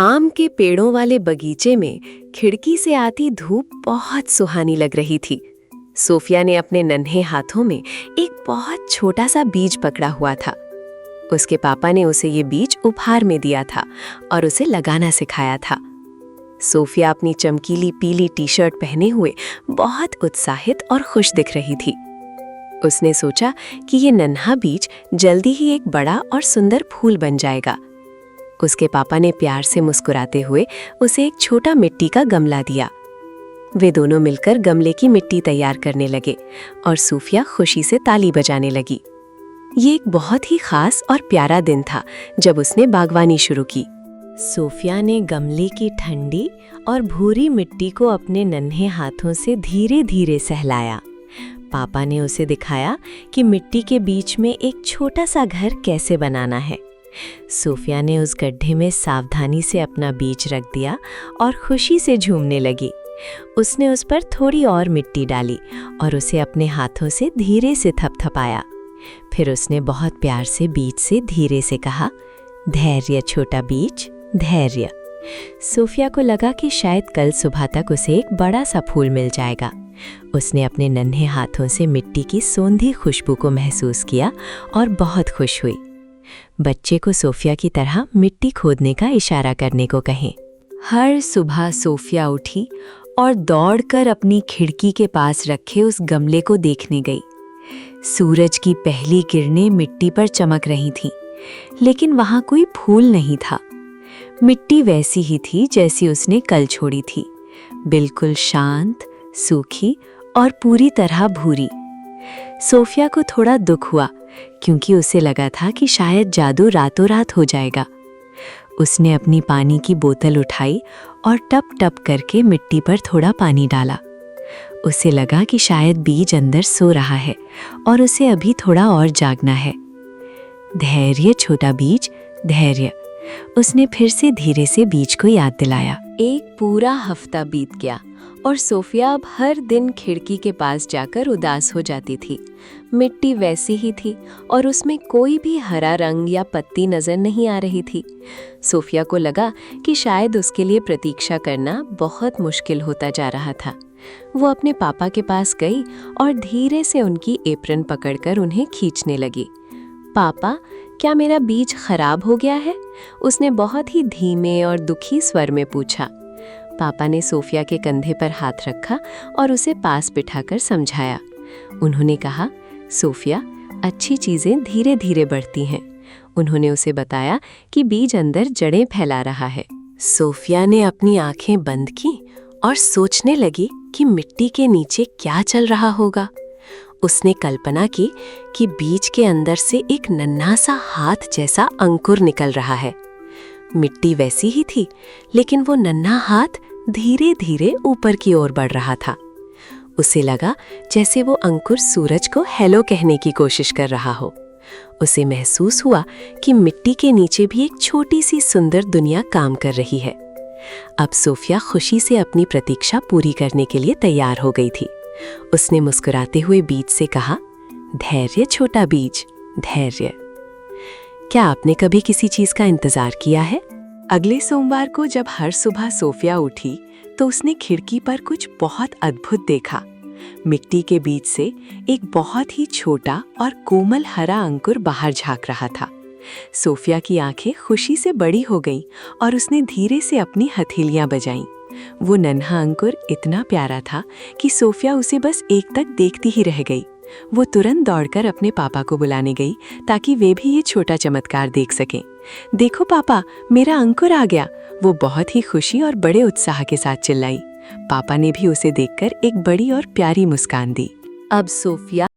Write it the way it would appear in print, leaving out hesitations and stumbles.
आम के पेड़ों वाले बगीचे में खिड़की से आती धूप बहुत सुहानी लग रही थी। सोफिया ने अपने नन्हे हाथों में एक बहुत छोटा सा बीज पकड़ा हुआ था। उसके पापा ने उसे ये बीज उपहार में दिया था और उसे लगाना सिखाया था। सोफिया अपनी चमकीली पीली टी-शर्ट पहने हुए बहुत उत्साहित और खुश दिख रही थी। उसने सोचा कि ये नन्हा बीज जल्दी ही एक बड़ा और सुंदर फूल बन जाएगा। उसके पापा ने प्यार से मुस्कुराते हुए उसे एक छोटा मिट्टी का गमला दिया। वे दोनों मिलकर गमले की मिट्टी तैयार करने लगे और सोफिया खुशी से ताली बजाने लगी। ये एक बहुत ही खास और प्यारा दिन था जब उसने बागवानी शुरू की। सोफिया ने गमले की ठंडी और भूरी मिट्टी को अपने नन्हे हाथों से धीरे धीरे सहलाया। पापा ने उसे दिखाया कि मिट्टी के बीच में एक छोटा सा घर कैसे बनाना है। सोफिया ने उस गड्ढे में सावधानी से अपना बीज रख दिया और खुशी से झूमने लगी। उसने उस पर थोड़ी और मिट्टी डाली और उसे अपने हाथों से धीरे से थपथपाया। फिर उसने बहुत प्यार से बीज से धीरे से कहा, धैर्य छोटा बीज, धैर्य। सोफिया को लगा कि शायद कल सुबह तक उसे एक बड़ा सा फूल मिल जाएगा। उसने अपने नन्हे हाथों से मिट्टी की सोंधी खुशबू को महसूस किया और बहुत खुश हुई। बच्चे को सोफिया की तरह मिट्टी खोदने का इशारा करने को कहें। हर सुबह सोफिया उठी और दौड़कर अपनी खिड़की के पास रखे उस गमले को देखने गई। सूरज की पहली किरणें मिट्टी पर चमक रही थीं, लेकिन वहां कोई फूल नहीं था। मिट्टी वैसी ही थी जैसी उसने कल छोड़ी थी, बिल्कुल शांत, सूखी और पूरी तरह भूरी। सोफिया को थोड़ा दुख हुआ क्योंकि उसे लगा था कि शायद जादू रातों रात हो जाएगा। उसने अपनी पानी की बोतल उठाई और टप टप करके मिट्टी पर थोड़ा पानी डाला। उसे लगा कि शायद बीज अंदर सो रहा है और उसे अभी थोड़ा और जागना है। धैर्य छोटा बीज, धैर्य। उसने फिर से धीरे से बीज को याद दिलाया। एक पूरा हफ्ता बीत गया और सोफिया अब हर दिन खिड़की के पास जाकर उदास हो जाती थी। मिट्टी वैसी ही थी और उसमें कोई भी हरा रंग या पत्ती नजर नहीं आ रही थी। सोफिया को लगा कि शायद उसके लिए प्रतीक्षा करना बहुत मुश्किल होता जा रहा था। वो अपने पापा के पास गई और धीरे से उनकी एप्रन पकड़कर उन्हें खींचने लगी। पापा, क्या मेरा बीज खराब हो गया है? उसने बहुत ही धीमे और दुखी स्वर में पूछा। पापा ने सोफिया के कंधे पर हाथ रखा और उसे पास बिठाकर समझाया। उन्होंने कहा, सोफिया, अच्छी चीजें धीरे धीरे बढ़ती हैं। उन्होंने उसे बताया कि बीज अंदर जड़ें फैला रहा है। सोफिया ने अपनी आंखें बंद की और सोचने लगी कि मिट्टी के नीचे क्या चल रहा होगा। उसने कल्पना की कि बीज के अंदर से एक नन्हा सा हाथ जैसा अंकुर निकल रहा है। मिट्टी वैसी ही थी, लेकिन वो नन्हा हाथ धीरे धीरे ऊपर की ओर बढ़ रहा था। उसे लगा जैसे वो अंकुर सूरज को हेलो कहने की कोशिश कर रहा हो। उसे महसूस हुआ कि मिट्टी के नीचे भी एक छोटी सी सुंदर दुनिया काम कर रही है। अब सोफिया खुशी से अपनी प्रतीक्षा पूरी करने के लिए तैयार हो गई थी। उसने मुस्कुराते हुए बीज से कहा, धैर्य छोटा बीज, धैर्य। क्या आपने कभी किसी चीज का इंतजार किया है? अगले सोमवार को जब हर सुबह सोफिया उठी तो उसने खिड़की पर कुछ बहुत अद्भुत देखा। मिट्टी के बीच से एक बहुत ही छोटा और कोमल हरा अंकुर बाहर झांक रहा था। सोफिया की आंखें खुशी से बड़ी हो गईं और उसने धीरे से अपनी हथेलियां बजाईं। वो नन्हा अंकुर इतना प्यारा था कि सोफिया उसे बस एक तक देखती ही रह गई। वो तुरंत दौड़कर अपने पापा को बुलाने गई ताकि वे भी ये छोटा चमत्कार देख सकें। देखो पापा, मेरा अंकुर आ गया, वो बहुत ही खुशी और बड़े उत्साह के साथ चिल्लाई। पापा ने भी उसे देखकर एक बड़ी और प्यारी मुस्कान दी। अब सोफिया